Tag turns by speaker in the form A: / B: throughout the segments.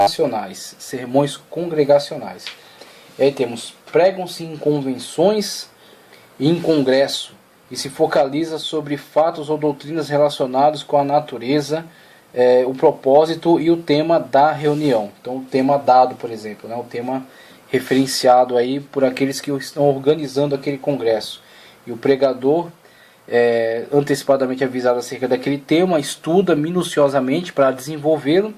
A: congregacionais, sermões congregacionais. E aí temos: pregam-se em convenções e em congresso, e se focaliza sobre fatos ou doutrinas relacionados com a natureza, o propósito e o tema da reunião. Então, o tema dado, por exemplo, né, o tema referenciado aí por aqueles que estão organizando aquele congresso. E o pregador, antecipadamente avisado acerca daquele tema, estuda minuciosamente para desenvolvê-lo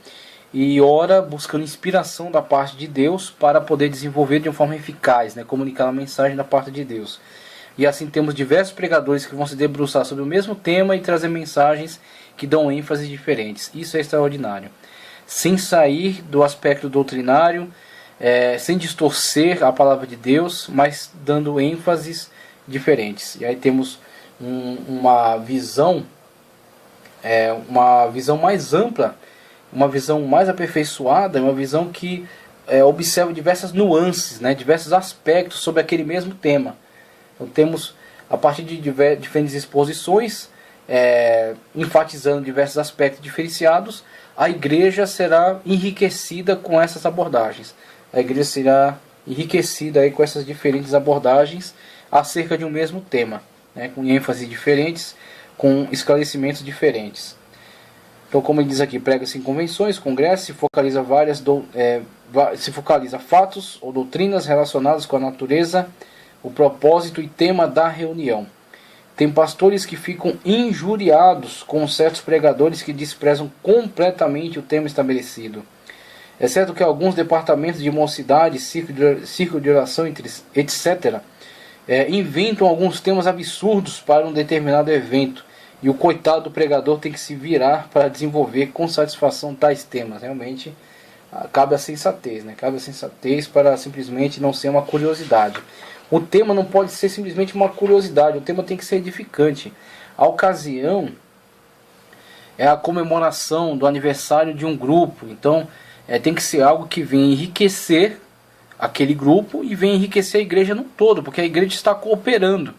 A: e ora buscando inspiração da parte de Deus para poder desenvolver de uma forma eficaz, né, comunicar a mensagem da parte de Deus. E assim temos diversos pregadores que vão se debruçar sobre o mesmo tema e trazer mensagens que dão ênfase diferentes. Isso é extraordinário. Sem sair do aspecto doutrinário, sem distorcer a palavra de Deus, mas dando ênfases diferentes. E aí temos uma visão mais ampla, uma visão mais aperfeiçoada, uma visão que observa diversas nuances, né, diversos aspectos sobre aquele mesmo tema. Então temos, a partir de diferentes exposições, enfatizando diversos aspectos diferenciados, a igreja será enriquecida com essas abordagens. A igreja será enriquecida aí com essas diferentes abordagens acerca de um mesmo tema, né, com ênfases diferentes, com esclarecimentos diferentes. Então, como ele diz aqui, prega-se em convenções, congressos, se focaliza fatos ou doutrinas relacionadas com a natureza, o propósito e tema da reunião. Tem pastores que ficam injuriados com certos pregadores que desprezam completamente o tema estabelecido. É certo que alguns departamentos de mocidade, círculo de oração, etc., inventam alguns temas absurdos para um determinado evento, e o coitado do pregador tem que se virar para desenvolver com satisfação tais temas. Realmente cabe a sensatez, né? Cabe a sensatez para simplesmente não ser uma curiosidade. O tema não pode ser simplesmente uma curiosidade, o tema tem que ser edificante. A ocasião é a comemoração do aniversário de um grupo, então tem que ser algo que venha enriquecer aquele grupo e venha enriquecer a igreja no todo, porque a igreja está cooperando.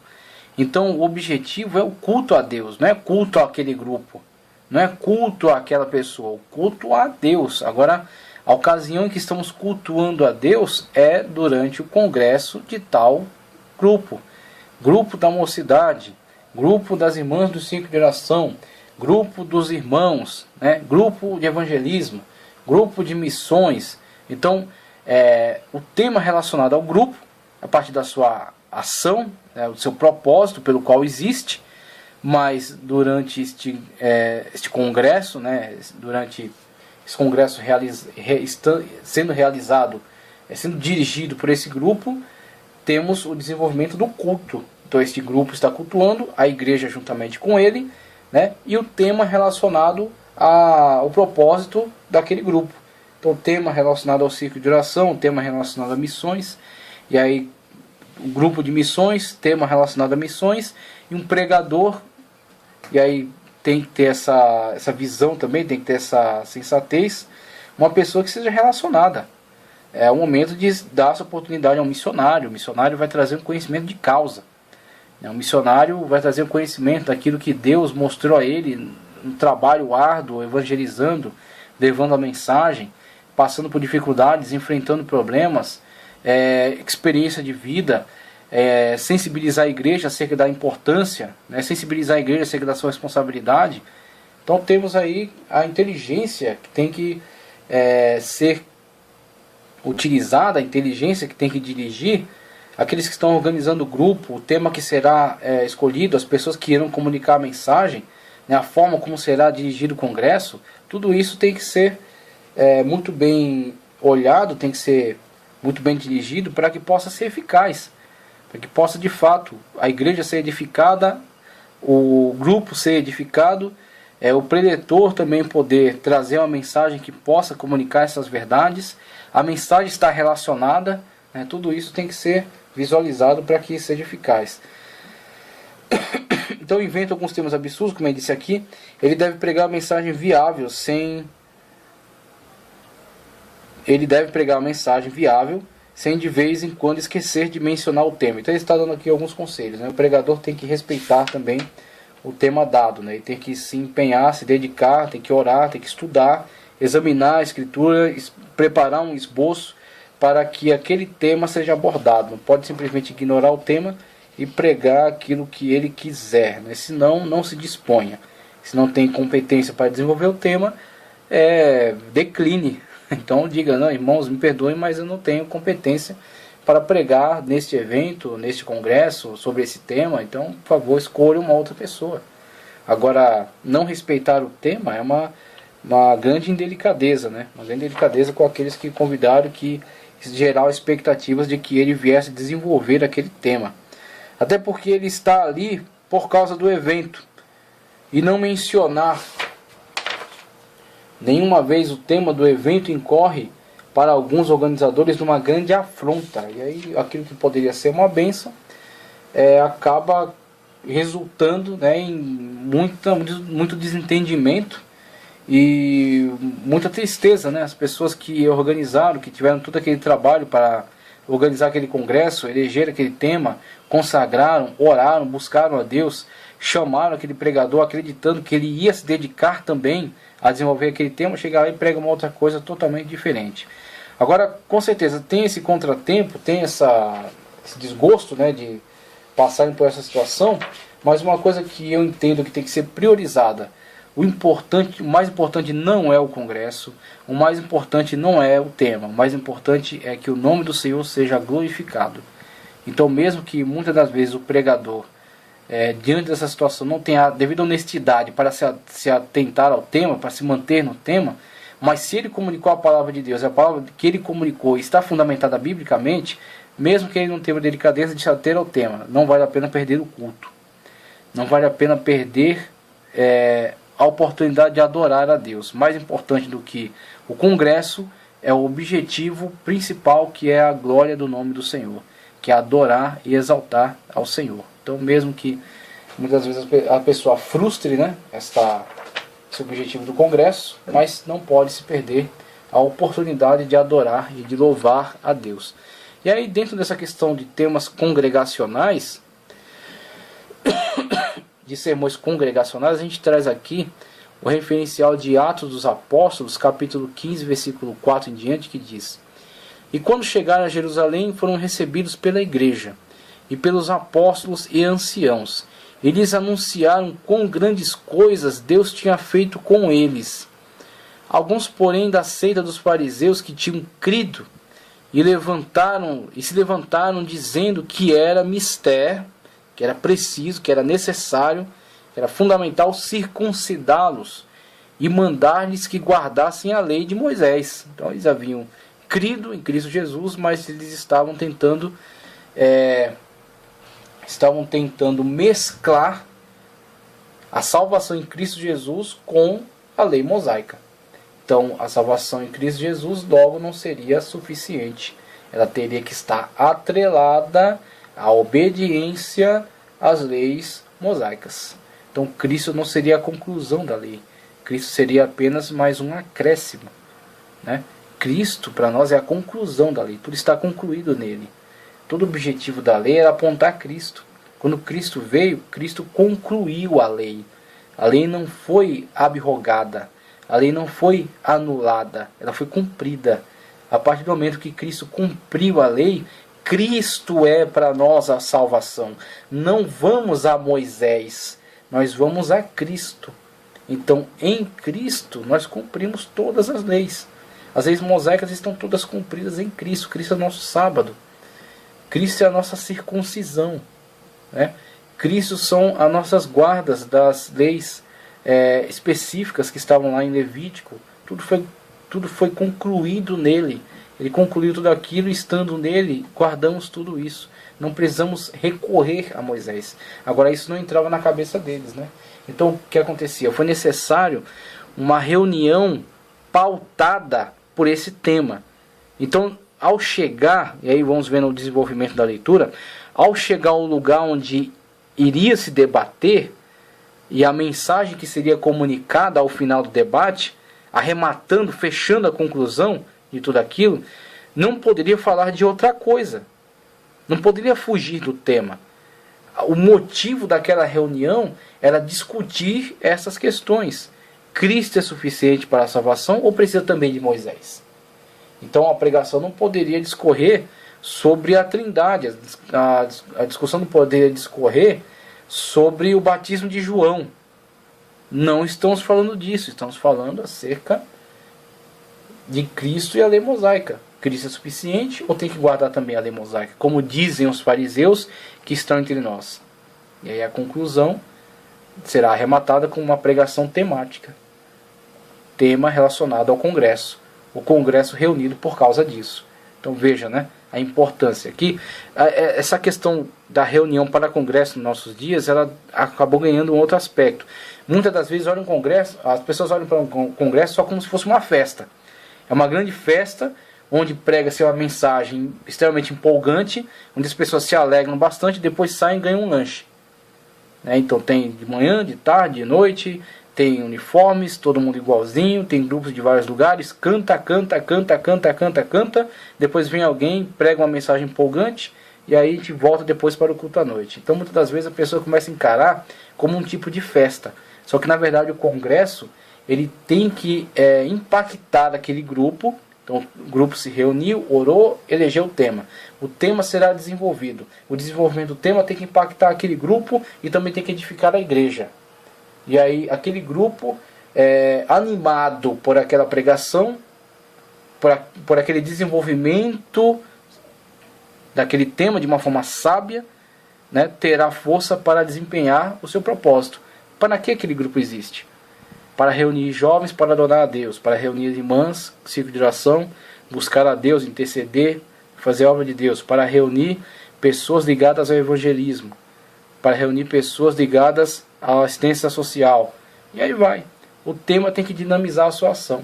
A: Então o objetivo é o culto a Deus, não é culto àquele grupo, não é culto àquela pessoa, o culto a Deus. Agora, a ocasião em que estamos cultuando a Deus é durante o congresso de tal grupo. Grupo da mocidade, grupo das irmãs do círculo de oração, grupo dos irmãos, né? Grupo de evangelismo, grupo de missões. Então, o tema relacionado ao grupo, a partir da sua ação, o seu propósito pelo qual existe, mas durante este congresso, né, durante esse congresso sendo realizado, sendo dirigido por esse grupo, temos o desenvolvimento do culto. Então este grupo está cultuando, a igreja juntamente com ele, né, e o tema relacionado ao propósito daquele grupo. Então o tema relacionado ao círculo de oração, o tema relacionado a missões, e aí o grupo de missões, tema relacionado a missões, e um pregador, e aí tem que ter essa visão também, tem que ter essa sensatez, uma pessoa que seja relacionada. É o momento de dar essa oportunidade a um missionário. O missionário vai trazer um conhecimento de causa. O missionário vai trazer um conhecimento daquilo que Deus mostrou a ele, um trabalho árduo, evangelizando, levando a mensagem, passando por dificuldades, enfrentando problemas, experiência de vida, sensibilizar a igreja acerca da importância, né, sensibilizar a igreja acerca da sua responsabilidade. Então temos aí a inteligência que tem que ser utilizada, a inteligência que tem que dirigir aqueles que estão organizando o grupo, o tema que será escolhido, as pessoas que irão comunicar a mensagem, né, a forma como será dirigido o congresso. Tudo isso tem que ser muito bem olhado, tem que ser muito bem dirigido para que possa ser eficaz, para que possa de fato a igreja ser edificada, o grupo ser edificado, o preletor também poder trazer uma mensagem que possa comunicar essas verdades, a mensagem está relacionada, né, tudo isso tem que ser visualizado para que seja eficaz. Então inventa alguns temas absurdos, como eu disse aqui. Ele deve pregar a mensagem viável sem de vez em quando esquecer de mencionar o tema. Então ele está dando aqui alguns conselhos, né? O pregador tem que respeitar também o tema dado, né? Ele tem que se empenhar, se dedicar, tem que orar, tem que estudar examinar a Escritura, preparar um esboço para que aquele tema seja abordado. Não pode simplesmente ignorar o tema e pregar aquilo que ele quiser, né? Senão, não se disponha. Se não tem competência para desenvolver o tema, decline. Então diga, não, irmãos, me perdoem, mas eu não tenho competência para pregar neste evento, neste congresso, sobre esse tema. Então, por favor, escolha uma outra pessoa. Agora, não respeitar o tema é uma grande indelicadeza, né? Uma grande delicadeza com aqueles que convidaram, que gerar expectativas de que ele viesse desenvolver aquele tema. Até porque ele está ali por causa do evento. E não mencionar nenhuma vez o tema do evento incorre para alguns organizadores numa grande afronta. E aí aquilo que poderia ser uma bênção acaba resultando, né, em muito desentendimento e muita tristeza, né? As pessoas que organizaram, que tiveram todo aquele trabalho para organizar aquele congresso, eleger aquele tema, consagraram, oraram, buscaram a Deus, chamaram aquele pregador acreditando que ele ia se dedicar também a desenvolver aquele tema, chega lá e prega uma outra coisa totalmente diferente. Agora, com certeza, tem esse contratempo, tem esse desgosto, né, de passarem por essa situação, mas uma coisa que eu entendo que tem que ser priorizada. O mais importante não é o congresso, o mais importante não é o tema, o mais importante é que o nome do Senhor seja glorificado. Então, mesmo que muitas das vezes o pregador, diante dessa situação, não tenha a devida honestidade para se atentar ao tema, para se manter no tema, mas se ele comunicou a palavra de Deus, a palavra que ele comunicou está fundamentada biblicamente, mesmo que ele não tenha delicadeza de se ater ao tema, não vale a pena perder o culto. Não vale a pena perder a oportunidade de adorar a Deus. Mais importante do que o congresso é o objetivo principal, que é a glória do nome do Senhor, que é adorar e exaltar ao Senhor. Então, mesmo que muitas vezes a pessoa frustre, né, esse objetivo do congresso, mas não pode se perder a oportunidade de adorar e de louvar a Deus. E aí, dentro dessa questão de temas congregacionais, de sermões congregacionais, a gente traz aqui o referencial de Atos dos Apóstolos, capítulo 15, versículo 4 em diante, que diz: E quando chegaram a Jerusalém, foram recebidos pela igreja e pelos apóstolos e anciãos. Eles anunciaram quão grandes coisas Deus tinha feito com eles. Alguns, porém, da seita dos fariseus que tinham crido se levantaram dizendo que era mister, que era preciso, que era necessário, que era fundamental circuncidá-los e mandar-lhes que guardassem a lei de Moisés. Então eles haviam crido em Cristo Jesus, mas eles estavam tentando mesclar a salvação em Cristo Jesus com a lei mosaica. Então a salvação em Cristo Jesus logo não seria suficiente. Ela teria que estar atrelada à obediência às leis mosaicas. Então Cristo não seria a conclusão da lei. Cristo seria apenas mais um acréscimo, né? Cristo para nós é a conclusão da lei. Tudo está concluído nele. Todo o objetivo da lei era apontar a Cristo. Quando Cristo veio, Cristo concluiu a lei. A lei não foi abrogada. A lei não foi anulada. Ela foi cumprida. A partir do momento que Cristo cumpriu a lei, Cristo é para nós a salvação. Não vamos a Moisés, nós vamos a Cristo. Então, em Cristo, nós cumprimos todas as leis. As leis mosaicas estão todas cumpridas em Cristo. Cristo é o nosso sábado. Cristo é a nossa circuncisão, né? Cristo são as nossas guardas das leis específicas que estavam lá em Levítico. Tudo foi concluído nele. Ele concluiu tudo aquilo, estando nele, guardamos tudo isso. Não precisamos recorrer a Moisés. Agora, isso não entrava na cabeça deles, né? Então, o que acontecia? Foi necessário uma reunião pautada por esse tema. Então, ao chegar, e aí vamos ver no desenvolvimento da leitura, ao chegar ao lugar onde iria se debater, e a mensagem que seria comunicada ao final do debate, arrematando, fechando a conclusão de tudo aquilo, não poderia falar de outra coisa. Não poderia fugir do tema. O motivo daquela reunião era discutir essas questões. Cristo é suficiente para a salvação ou precisa também de Moisés? Então a pregação não poderia discorrer sobre a Trindade, a discussão não poderia discorrer sobre o batismo de João. Não estamos falando disso, estamos falando acerca de Cristo e a lei mosaica. Cristo é suficiente ou tem que guardar também a lei mosaica? Como dizem os fariseus que estão entre nós. E aí a conclusão será arrematada com uma pregação temática. Tema relacionado ao Congresso. O Congresso reunido por causa disso. Então veja, né, a importância. Aqui, essa questão da reunião para Congresso nos nossos dias, ela acabou ganhando um outro aspecto. Muitas das vezes olham Congresso, as pessoas olham para um Congresso só como se fosse uma festa. É uma grande festa onde prega-se uma mensagem extremamente empolgante, onde as pessoas se alegram bastante e depois saem e ganham um lanche. Então tem de manhã, de tarde, de noite, tem uniformes, todo mundo igualzinho, tem grupos de vários lugares, canta, depois vem alguém, prega uma mensagem empolgante, e aí a gente volta depois para o culto à noite. Então muitas das vezes a pessoa começa a encarar como um tipo de festa. Só que na verdade o congresso, ele tem que impactar aquele grupo. Então o grupo se reuniu, orou, elegeu o tema. O tema será desenvolvido. O desenvolvimento do tema tem que impactar aquele grupo e também tem que edificar a igreja. E aí aquele grupo, animado por aquela pregação, por aquele desenvolvimento daquele tema de uma forma sábia, né, terá força para desempenhar o seu propósito. Para que aquele grupo existe? Para reunir jovens para adorar a Deus, para reunir irmãs, ciclo de oração, buscar a Deus, interceder, fazer a obra de Deus, para reunir pessoas ligadas ao evangelismo, para reunir pessoas ligadas à assistência social. E aí vai. O tema tem que dinamizar a sua ação.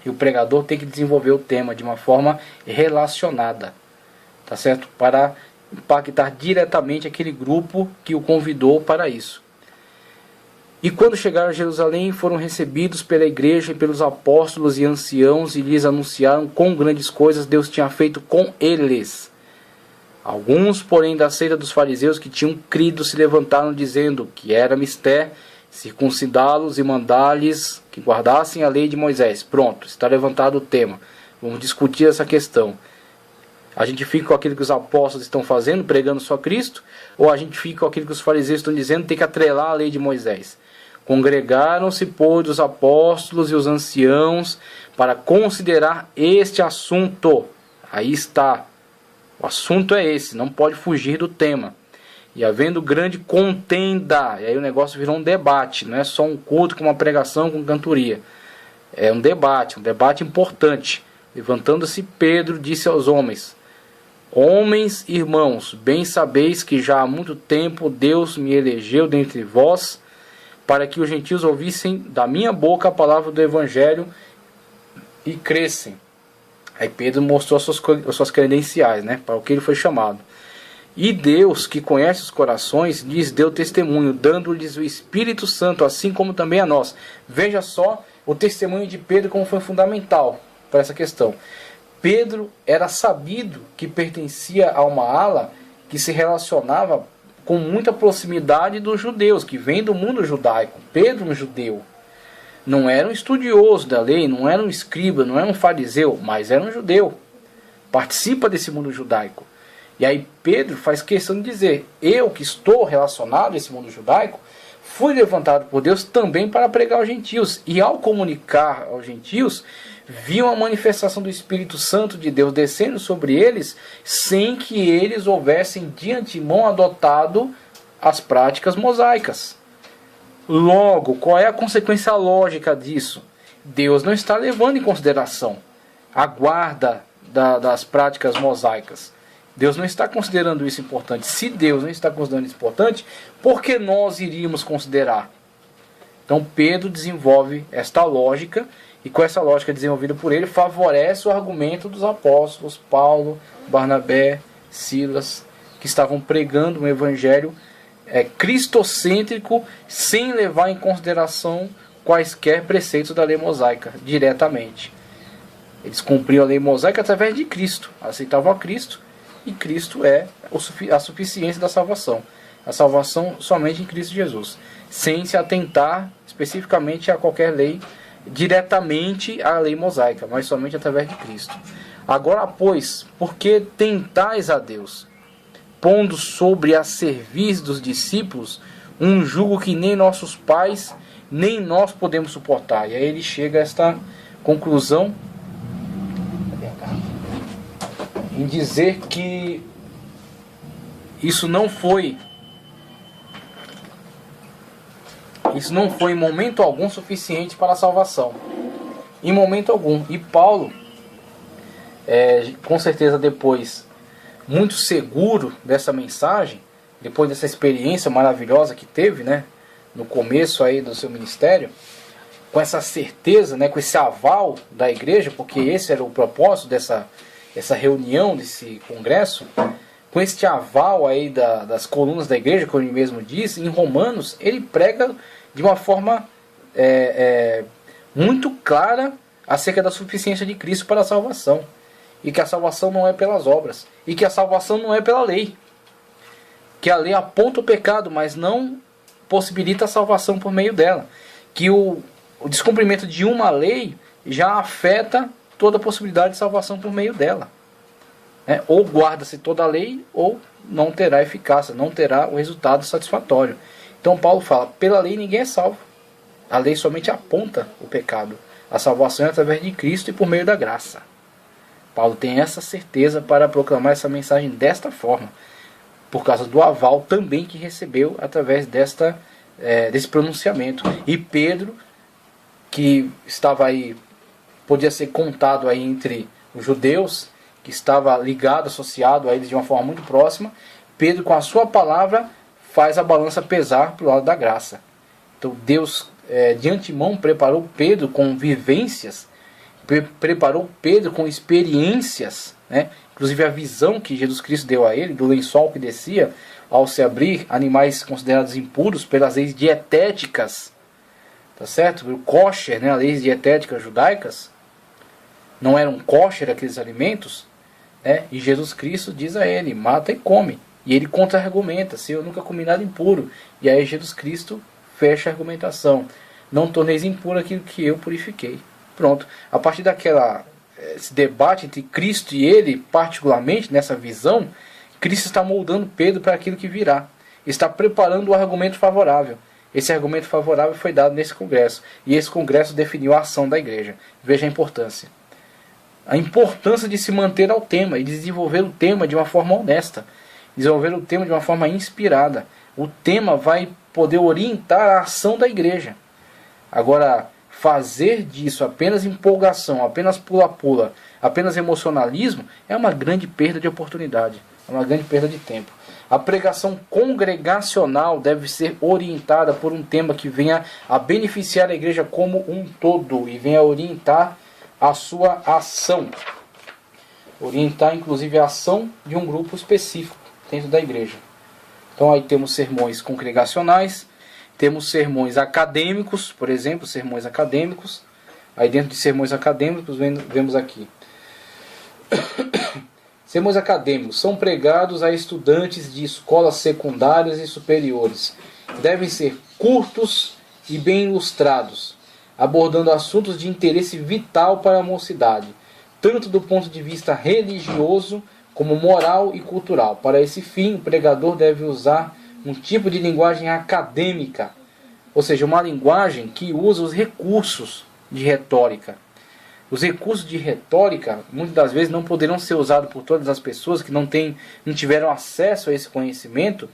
A: E o pregador tem que desenvolver o tema de uma forma relacionada, tá certo? Para impactar diretamente aquele grupo que o convidou para isso. E quando chegaram a Jerusalém, foram recebidos pela igreja e pelos apóstolos e anciãos, e lhes anunciaram quão grandes coisas Deus tinha feito com eles. Alguns, porém, da seita dos fariseus que tinham crido, se levantaram, dizendo que era mister circuncidá-los e mandar-lhes que guardassem a lei de Moisés. Pronto, está levantado o tema. Vamos discutir essa questão. A gente fica com aquilo que os apóstolos estão fazendo, pregando só Cristo, ou a gente fica com aquilo que os fariseus estão dizendo, tem que atrelar a lei de Moisés? Congregaram-se, pois, os apóstolos e os anciãos para considerar este assunto. Aí está. O assunto é esse, não pode fugir do tema. E havendo grande contenda, e aí o negócio virou um debate, não é só um culto com uma pregação com cantoria. É um debate importante. Levantando-se Pedro, disse aos homens: homens, irmãos, bem sabeis que já há muito tempo Deus me elegeu dentre vós, para que os gentios ouvissem da minha boca a palavra do evangelho e crescem. Aí Pedro mostrou as suas credenciais, né, para o que ele foi chamado. E Deus, que conhece os corações, lhes deu testemunho, dando-lhes o Espírito Santo, assim como também a nós. Veja só o testemunho de Pedro como foi fundamental para essa questão. Pedro era sabido que pertencia a uma ala que se relacionava com muita proximidade dos judeus, que vem do mundo judaico. Pedro, um judeu, não era um estudioso da lei, não era um escriba, não era um fariseu, mas era um judeu. Participa desse mundo judaico. E aí Pedro faz questão de dizer: eu que estou relacionado a esse mundo judaico, fui levantado por Deus também para pregar aos gentios. E ao comunicar aos gentios, viam a manifestação do Espírito Santo de Deus descendo sobre eles, sem que eles houvessem de antemão adotado as práticas mosaicas. Logo, qual é a consequência lógica disso? Deus não está levando em consideração a guarda das práticas mosaicas. Deus não está considerando isso importante. Se Deus não está considerando isso importante, por que nós iríamos considerar? Então Pedro desenvolve esta lógica, e com essa lógica desenvolvida por ele, favorece o argumento dos apóstolos Paulo, Barnabé, Silas, que estavam pregando um evangelho cristocêntrico, sem levar em consideração quaisquer preceitos da lei mosaica, diretamente. Eles cumpriam a lei mosaica através de Cristo, aceitavam a Cristo, e Cristo é a suficiência da salvação. A salvação somente em Cristo Jesus. sem se atentar especificamente a qualquer lei, diretamente à lei mosaica, mas somente através de Cristo. Agora, pois, por que tentais a Deus, pondo sobre a serviço dos discípulos um jugo que nem nossos pais, nem nós podemos suportar? E aí ele chega a esta conclusão em dizer que isso não foi em momento algum suficiente para a salvação. Em momento algum. E Paulo, com certeza depois, muito seguro dessa mensagem, depois dessa experiência maravilhosa que teve, né, no começo aí do seu ministério, com essa certeza, né, com esse aval da igreja, porque esse era o propósito dessa reunião, desse congresso, com este aval aí das colunas da igreja, como ele mesmo diz, em Romanos, ele prega de uma forma muito clara acerca da suficiência de Cristo para a salvação. E que a salvação não é pelas obras. E que a salvação não é pela lei. Que a lei aponta o pecado, mas não possibilita a salvação por meio dela. Que o descumprimento de uma lei já afeta toda a possibilidade de salvação por meio dela. Ou guarda-se toda a lei, ou não terá eficácia, não terá o resultado satisfatório. Então Paulo fala, pela lei ninguém é salvo. A lei somente aponta o pecado. A salvação é através de Cristo e por meio da graça. Paulo tem essa certeza para proclamar essa mensagem desta forma, por causa do aval também que recebeu através desse pronunciamento. E Pedro, que estava aí, podia ser contado aí entre os judeus, que estava ligado, associado a eles de uma forma muito próxima, Pedro, com a sua palavra, faz a balança pesar para o lado da graça. Então Deus, de antemão, preparou Pedro com vivências, preparou Pedro com experiências, né? Inclusive a visão que Jesus Cristo deu a ele, do lençol que descia ao se abrir animais considerados impuros pelas leis dietéticas, tá certo? O kosher, né? As leis dietéticas judaicas, não eram kosher aqueles alimentos, né? E Jesus Cristo diz a ele, mata e come. E ele contra-argumenta, se eu nunca comi nada impuro. E aí Jesus Cristo fecha a argumentação, não torneis impuro aquilo que eu purifiquei. Pronto, a partir esse debate entre Cristo e ele, particularmente nessa visão, Cristo está moldando Pedro para aquilo que virá. Está preparando o argumento favorável. Esse argumento favorável foi dado nesse congresso. E esse congresso definiu a ação da igreja. Veja a importância. A importância de se manter ao tema e desenvolver o tema de uma forma honesta. Desenvolver o tema de uma forma inspirada. O tema vai poder orientar a ação da igreja. Agora, fazer disso apenas empolgação, apenas pula-pula, apenas emocionalismo, é uma grande perda de oportunidade, é uma grande perda de tempo. A pregação congregacional deve ser orientada por um tema que venha a beneficiar a igreja como um todo e venha a orientar a sua ação. Orientar, inclusive, a ação de um grupo específico dentro da igreja. Então aí temos sermões congregacionais, temos sermões acadêmicos, por exemplo, sermões acadêmicos. Aí dentro de sermões acadêmicos vemos aqui. Sermões acadêmicos são pregados a estudantes de escolas secundárias e superiores. Devem ser curtos e bem ilustrados, abordando assuntos de interesse vital para a mocidade, tanto do ponto de vista religioso como moral e cultural. Para esse fim, o pregador deve usar um tipo de linguagem acadêmica, ou seja, uma linguagem que usa os recursos de retórica. Os recursos de retórica, muitas das vezes, não poderão ser usados por todas as pessoas que não tiveram acesso a esse conhecimento.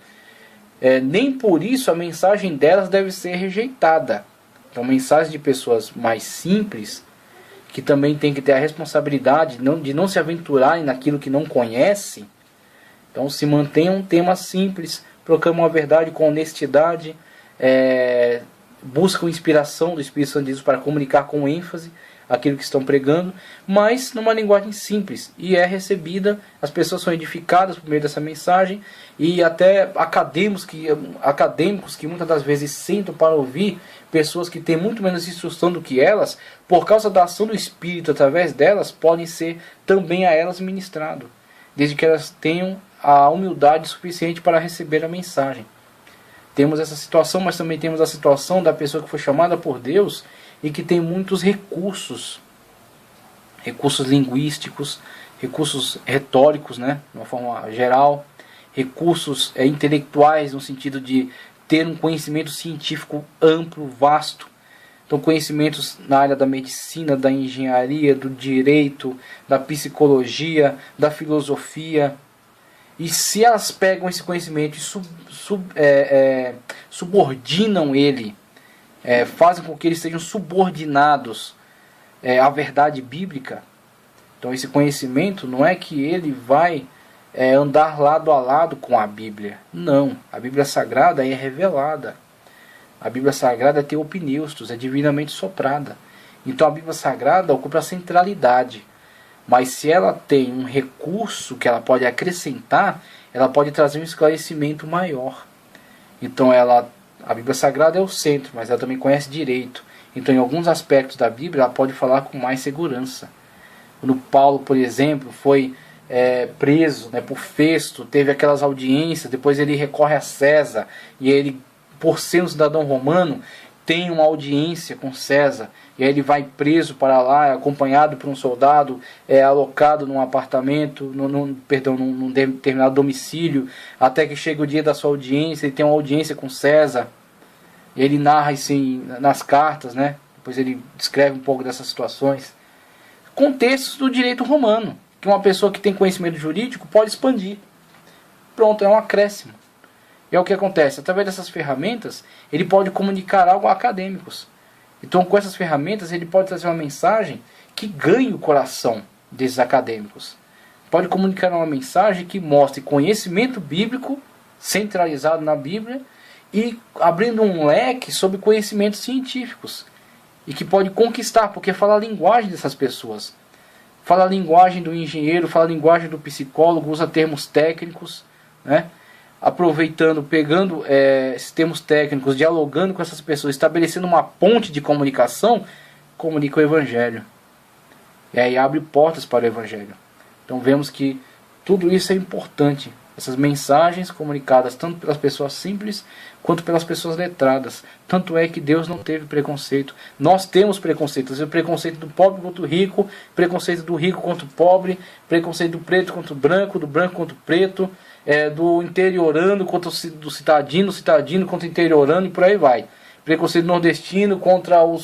A: Nem por isso a mensagem delas deve ser rejeitada. Então, mensagem de pessoas mais simples, que também tem que ter a responsabilidade de não se aventurarem naquilo que não conhece. Então, se mantenha um tema simples, proclamam a verdade com honestidade, buscam inspiração do Espírito Santo de Deus para comunicar com ênfase aquilo que estão pregando, mas numa linguagem simples, e é recebida, as pessoas são edificadas por meio dessa mensagem, e até acadêmicos que muitas das vezes sentam para ouvir pessoas que têm muito menos instrução do que elas, por causa da ação do Espírito através delas, podem ser também a elas ministrado, desde que elas tenham a humildade suficiente para receber a mensagem. Temos essa situação, mas também temos a situação da pessoa que foi chamada por Deus e que tem muitos recursos linguísticos, recursos retóricos, né, de uma forma geral, recursos intelectuais, no sentido de ter um conhecimento científico amplo, vasto. Então, conhecimentos na área da medicina, da engenharia, do direito, da psicologia, da filosofia. E se elas pegam esse conhecimento e subordinam ele, fazem com que eles sejam subordinados à verdade bíblica, então esse conhecimento não é que ele vai andar lado a lado com a Bíblia. Não, a Bíblia Sagrada é revelada. A Bíblia Sagrada é teopneustos, é divinamente soprada. Então a Bíblia Sagrada ocupa a centralidade. Mas se ela tem um recurso que ela pode acrescentar, ela pode trazer um esclarecimento maior. Então a Bíblia Sagrada é o centro, mas ela também conhece direito. Então em alguns aspectos da Bíblia ela pode falar com mais segurança. Quando Paulo, por exemplo, foi preso, né, por Festo, teve aquelas audiências, depois ele recorre a César, e ele, por ser um cidadão romano, tem uma audiência com César, e aí ele vai preso para lá, acompanhado por um soldado, alocado num apartamento, num determinado domicílio, até que chega o dia da sua audiência, ele tem uma audiência com César, e ele narra assim nas cartas, né? Depois ele descreve um pouco dessas situações. Contextos do direito romano, que uma pessoa que tem conhecimento jurídico pode expandir. Pronto, é um acréscimo. E é o que acontece, através dessas ferramentas, ele pode comunicar algo a acadêmicos. Então, com essas ferramentas, ele pode trazer uma mensagem que ganhe o coração desses acadêmicos. Pode comunicar uma mensagem que mostre conhecimento bíblico, centralizado na Bíblia, e abrindo um leque sobre conhecimentos científicos. E que pode conquistar, porque fala a linguagem dessas pessoas. Fala a linguagem do engenheiro, fala a linguagem do psicólogo, usa termos técnicos, né? Aproveitando, pegando esses termos técnicos, dialogando com essas pessoas, estabelecendo uma ponte de comunicação, comunica o Evangelho. E aí abre portas para o Evangelho. Então vemos que tudo isso é importante. Essas mensagens comunicadas tanto pelas pessoas simples quanto pelas pessoas letradas. Tanto é que Deus não teve preconceito. Nós temos preconceitos. O preconceito do pobre contra o rico, preconceito do rico contra o pobre, preconceito do preto contra o branco, do branco contra o preto, do interiorano contra do citadino contra o interiorano e por aí vai. Preconceito nordestino contra o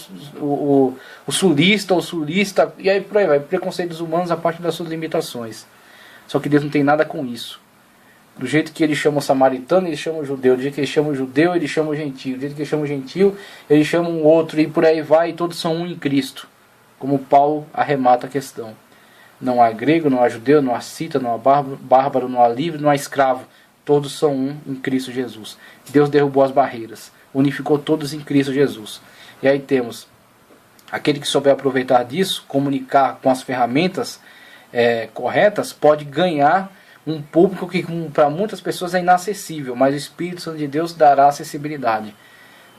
A: sulista, e aí por aí vai. Preconceitos humanos a partir das suas limitações. Só que Deus não tem nada com isso. Do jeito que ele chama o samaritano, ele chama o judeu. Do jeito que ele chama o judeu, ele chama o gentio. Do jeito que ele chama o gentio, ele chama um outro. E por aí vai, e todos são um em Cristo. Como Paulo arremata a questão. Não há grego, não há judeu, não há cita, não há bárbaro, não há livre, não há escravo. Todos são um em Cristo Jesus. Deus derrubou as barreiras. Unificou todos em Cristo Jesus. E aí temos aquele que souber aproveitar disso, comunicar com as ferramentas corretas, pode ganhar um público que para muitas pessoas é inacessível, mas o Espírito Santo de Deus dará acessibilidade,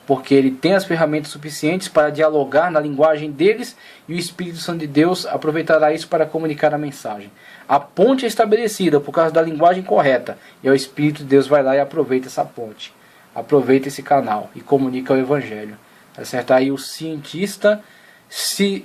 A: porque ele tem as ferramentas suficientes para dialogar na linguagem deles, e o Espírito Santo de Deus aproveitará isso para comunicar a mensagem. A ponte é estabelecida por causa da linguagem correta, e o Espírito de Deus vai lá e aproveita essa ponte, aproveita esse canal e comunica o Evangelho. Tá certo? Aí o cientista se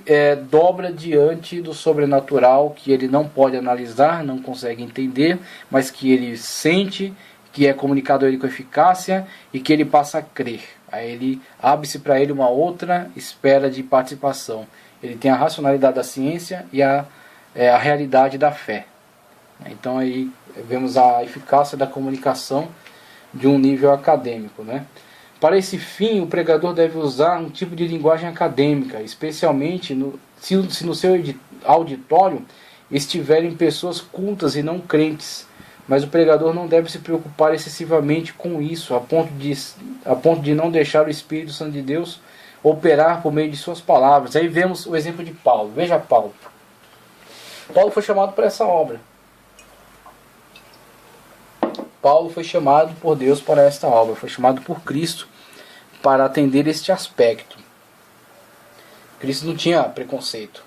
A: dobra diante do sobrenatural que ele não pode analisar, não consegue entender, mas que ele sente, que é comunicado a ele com eficácia e que ele passa a crer. Aí ele abre-se para ele uma outra esfera de participação. Ele tem a racionalidade da ciência e a realidade da fé. Então aí vemos a eficácia da comunicação de um nível acadêmico, né? Para esse fim, o pregador deve usar um tipo de linguagem acadêmica, especialmente se no seu auditório estiverem pessoas cultas e não crentes. Mas o pregador não deve se preocupar excessivamente com isso, a ponto de não deixar o Espírito Santo de Deus operar por meio de suas palavras. Aí vemos o exemplo de Paulo. Veja Paulo. Paulo foi chamado para essa obra. Paulo foi chamado por Deus para esta obra, foi chamado por Cristo para atender este aspecto. Cristo não tinha preconceito.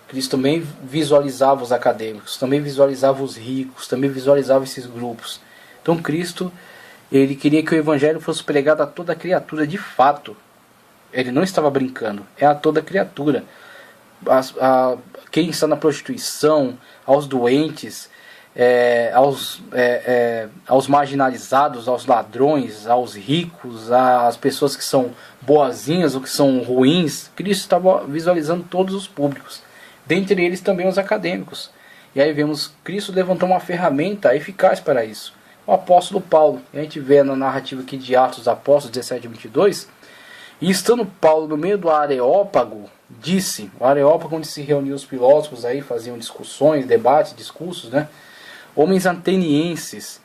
A: Cristo também visualizava os acadêmicos, também visualizava os ricos, também visualizava esses grupos. Então Cristo, Ele queria que o evangelho fosse pregado a toda criatura de fato. Ele não estava brincando, é a toda criatura. Quem está na prostituição, aos doentes, aos marginalizados, aos ladrões, aos ricos, às pessoas que são boazinhas ou que são ruins. Cristo estava visualizando todos os públicos, dentre eles também os acadêmicos. E aí vemos Cristo levantou uma ferramenta eficaz para isso, o apóstolo Paulo. E a gente vê na narrativa aqui de Atos dos Apóstolos 17:22, e estando Paulo no meio do Areópago, disse, o Areópago onde se reuniam os filósofos, aí faziam discussões, debates, discursos, né? Homens atenienses,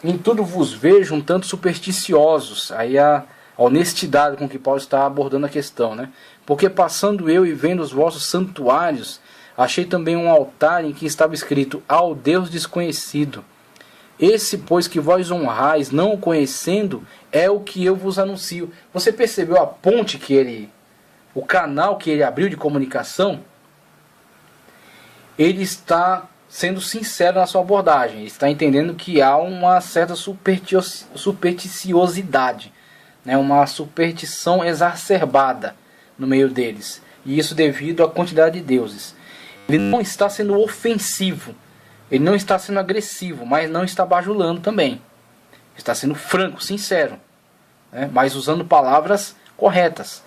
A: em tudo vos vejo um tanto supersticiosos. Aí a honestidade com que Paulo está abordando a questão, né? Porque passando eu e vendo os vossos santuários, achei também um altar em que estava escrito ao Deus desconhecido. Esse, pois, que vós honrais, não o conhecendo, é o que eu vos anuncio. Você percebeu a ponte o canal que ele abriu de comunicação? Ele está sendo sincero na sua abordagem. Ele está entendendo que há uma certa supersticiosidade, né? Uma superstição exacerbada no meio deles. E isso devido à quantidade de deuses. Ele não está sendo ofensivo. Ele não está sendo agressivo, mas não está bajulando também. Está sendo franco, sincero, né? Mas usando palavras corretas,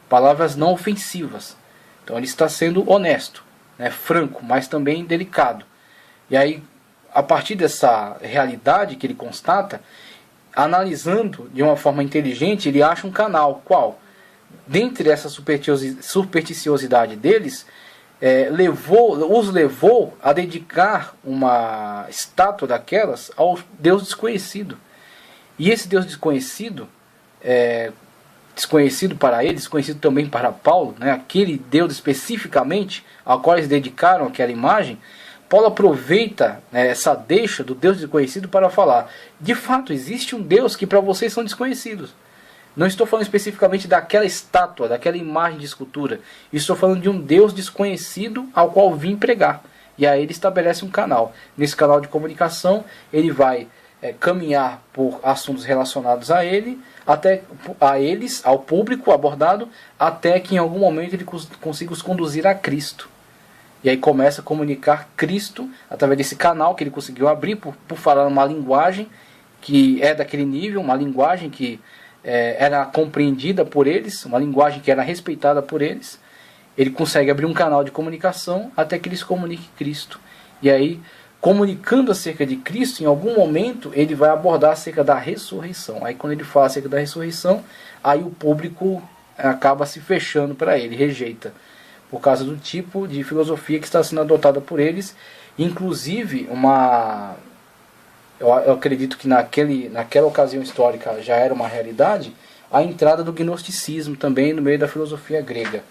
A: palavras não ofensivas. Então ele está sendo honesto, né? Franco, mas também delicado. E aí, a partir dessa realidade que ele constata, analisando de uma forma inteligente, ele acha um canal. Qual? Dentre essa supersticiosidade deles, os levou a dedicar uma estátua daquelas ao Deus desconhecido. E esse Deus desconhecido, desconhecido para ele, desconhecido também para Paulo, né, aquele Deus especificamente ao qual eles dedicaram aquela imagem, Paulo aproveita, né, essa deixa do Deus desconhecido para falar: de fato existe um Deus que para vocês são desconhecidos. Não estou falando especificamente daquela estátua, daquela imagem de escultura. Estou falando de um Deus desconhecido ao qual vim pregar. E aí ele estabelece um canal. Nesse canal de comunicação, ele vai caminhar por assuntos relacionados a ele, até a eles, ao público abordado, até que em algum momento ele consiga os conduzir a Cristo. E aí começa a comunicar Cristo através desse canal que ele conseguiu abrir por falar uma linguagem que é daquele nível, uma linguagem que era compreendida por eles, uma linguagem que era respeitada por eles. Ele consegue abrir um canal de comunicação até que eles comuniquem Cristo. E aí, comunicando acerca de Cristo, em algum momento ele vai abordar acerca da ressurreição. Aí quando ele fala acerca da ressurreição, aí o público acaba se fechando para ele, rejeita, por causa do tipo de filosofia que está sendo adotada por eles. Inclusive, eu acredito que naquela ocasião histórica já era uma realidade, a entrada do gnosticismo também no meio da filosofia grega.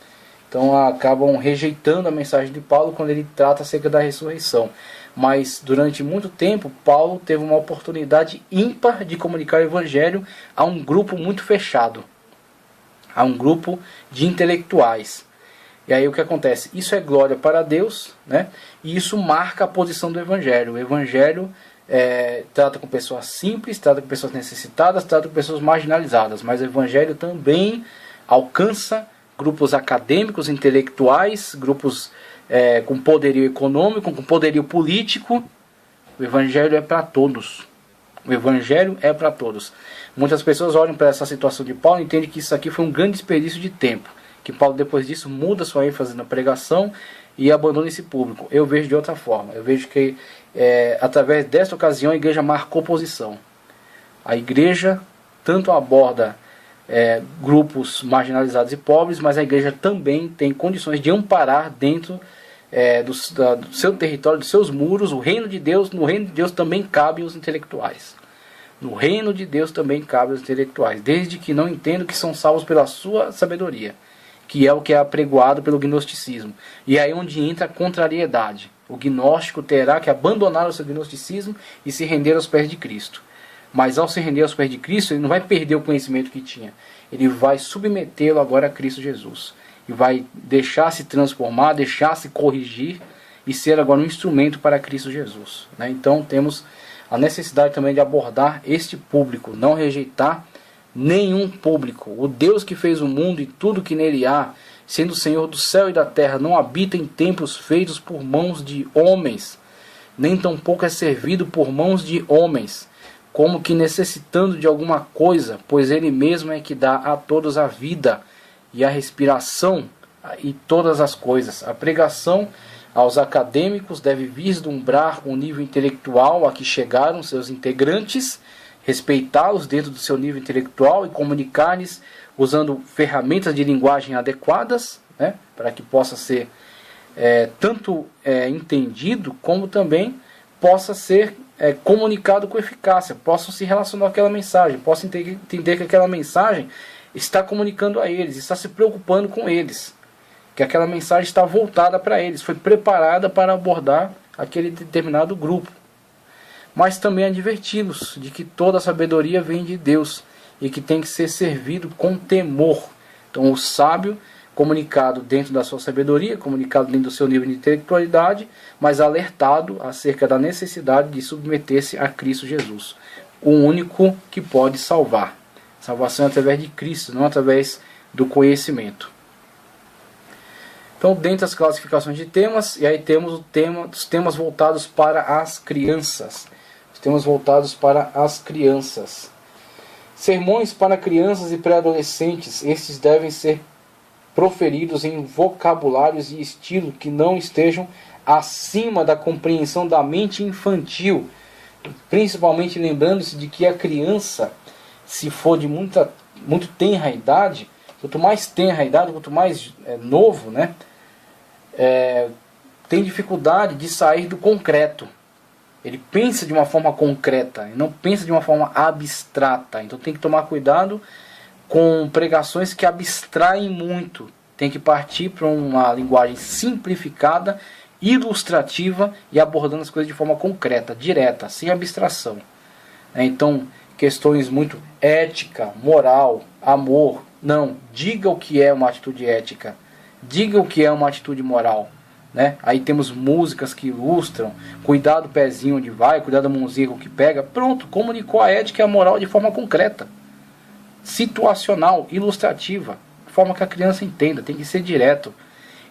A: Então acabam rejeitando a mensagem de Paulo quando ele trata acerca da ressurreição. Mas durante muito tempo Paulo teve uma oportunidade ímpar de comunicar o evangelho a um grupo muito fechado, a um grupo de intelectuais. E aí o que acontece? Isso é glória para Deus, né? E isso marca a posição do evangelho. O evangelho trata com pessoas simples, trata com pessoas necessitadas, trata com pessoas marginalizadas, mas o evangelho também alcança grupos acadêmicos, intelectuais, grupos com poderio econômico, com poderio político. O evangelho é para todos. O evangelho é para todos. Muitas pessoas olham para essa situação de Paulo e entendem que isso aqui foi um grande desperdício de tempo, que Paulo depois disso muda sua ênfase na pregação e abandona esse público. Eu vejo de outra forma. Eu vejo que através desta ocasião a igreja marcou posição. A igreja tanto aborda grupos marginalizados e pobres, mas a igreja também tem condições de amparar dentro do seu território, dos seus muros, o reino de Deus. No reino de Deus também cabem os intelectuais. No reino de Deus também cabem os intelectuais, desde que não entendam que são salvos pela sua sabedoria, que é o que é apregoado pelo gnosticismo. E aí onde entra a contrariedade. O gnóstico terá que abandonar o seu gnosticismo e se render aos pés de Cristo. Mas ao se render aos pés de Cristo, ele não vai perder o conhecimento que tinha. Ele vai submetê-lo agora a Cristo Jesus. E vai deixar-se transformar, deixar-se corrigir e ser agora um instrumento para Cristo Jesus, né? Então temos a necessidade também de abordar este público, não rejeitar nenhum público. O Deus que fez o mundo e tudo que nele há, sendo o Senhor do céu e da terra, não habita em templos feitos por mãos de homens, nem tampouco é servido por mãos de homens, como que necessitando de alguma coisa, pois ele mesmo é que dá a todos a vida e a respiração e todas as coisas. A pregação aos acadêmicos deve vislumbrar o nível intelectual a que chegaram seus integrantes, respeitá-los dentro do seu nível intelectual e comunicar-lhes usando ferramentas de linguagem adequadas, né, para que possa ser tanto entendido como também possa ser comunicado com eficácia, possam se relacionar com aquela mensagem, possam entender que aquela mensagem está comunicando a eles, está se preocupando com eles, que aquela mensagem está voltada para eles, foi preparada para abordar aquele determinado grupo. Mas também adverti-los de que toda a sabedoria vem de Deus e que tem que ser servido com temor. Então o sábio, comunicado dentro da sua sabedoria, comunicado dentro do seu nível de intelectualidade, mas alertado acerca da necessidade de submeter-se a Cristo Jesus, o único que pode salvar. Salvação é através de Cristo, não através do conhecimento. Então, dentre as classificações de temas, e aí temos os temas voltados para as crianças. Os temas voltados para as crianças. Sermões para crianças e pré-adolescentes, estes devem ser proferidos em vocabulários e estilo que não estejam acima da compreensão da mente infantil, principalmente lembrando-se de que a criança, se for de muito tenra idade, quanto mais tenra a idade, quanto mais novo, né, tem dificuldade de sair do concreto. Ele pensa de uma forma concreta, e não pensa de uma forma abstrata. Então tem que tomar cuidado com pregações que abstraem muito. Tem que partir para uma linguagem simplificada, ilustrativa e abordando as coisas de forma concreta, direta, sem abstração. Então, questões muito ética, moral, amor. Não, diga o que é uma atitude ética. Diga o que é uma atitude moral. Né? Aí temos músicas que ilustram, cuidado do pezinho onde vai, cuidado da mãozinha com o que pega. Pronto, comunicou a ética e a moral de forma concreta, situacional, ilustrativa, de forma que a criança entenda, tem que ser direto.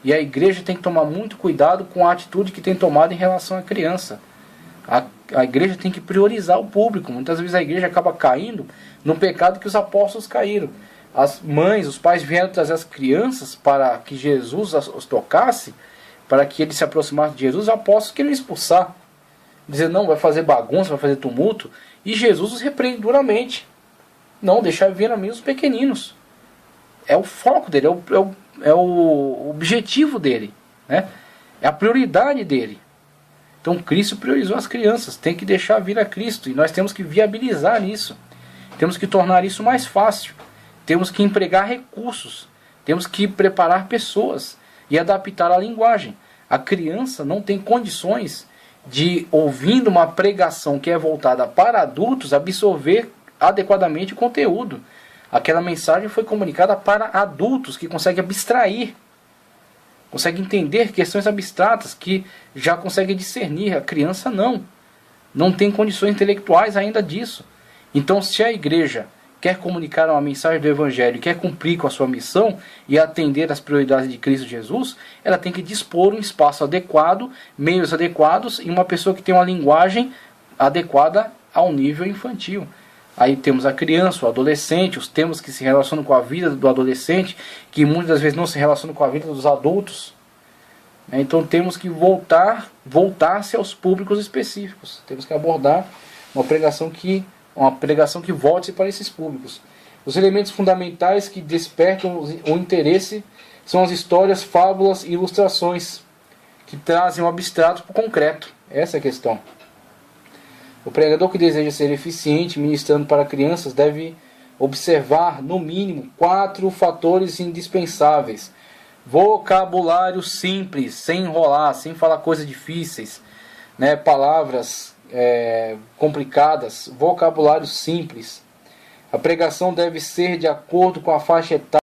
A: E a igreja tem que tomar muito cuidado com a atitude que tem tomado em relação à criança. A igreja tem que priorizar o público. Muitas vezes a igreja acaba caindo no pecado que os apóstolos caíram. As mães, os pais vieram trazer as crianças para que Jesus os tocasse, para que eles se aproximassem de Jesus. Os apóstolos queriam expulsar, dizer não, vai fazer bagunça, vai fazer tumulto, e Jesus os repreende duramente. Não, deixar vir a mim os pequeninos. É o foco dele, é o objetivo dele, né? É a prioridade dele. Então Cristo priorizou as crianças, tem que deixar vir a Cristo, e nós temos que viabilizar isso, temos que tornar isso mais fácil, temos que empregar recursos, temos que preparar pessoas e adaptar a linguagem. A criança não tem condições de, ouvindo uma pregação que é voltada para adultos, absorver adequadamente o conteúdo. Aquela mensagem foi comunicada para adultos que conseguem abstrair, conseguem entender questões abstratas, que já conseguem discernir. A criança não tem condições intelectuais ainda disso. Então, se a igreja quer comunicar uma mensagem do Evangelho, quer cumprir com a sua missão e atender às prioridades de Cristo Jesus, ela tem que dispor um espaço adequado, meios adequados e uma pessoa que tem uma linguagem adequada ao nível infantil. Aí temos a criança, o adolescente, os temas que se relacionam com a vida do adolescente, que muitas vezes não se relacionam com a vida dos adultos. Então temos que voltar-se aos públicos específicos. Temos que abordar uma pregação que volte para esses públicos. Os elementos fundamentais que despertam o interesse são as histórias, fábulas e ilustrações, que trazem o abstrato para o concreto. Essa é a questão. O pregador que deseja ser eficiente ministrando para crianças deve observar, no mínimo, 4 fatores indispensáveis. Vocabulário simples, sem enrolar, sem falar coisas difíceis, né? Palavras complicadas, vocabulário simples. A pregação deve ser de acordo com a faixa etária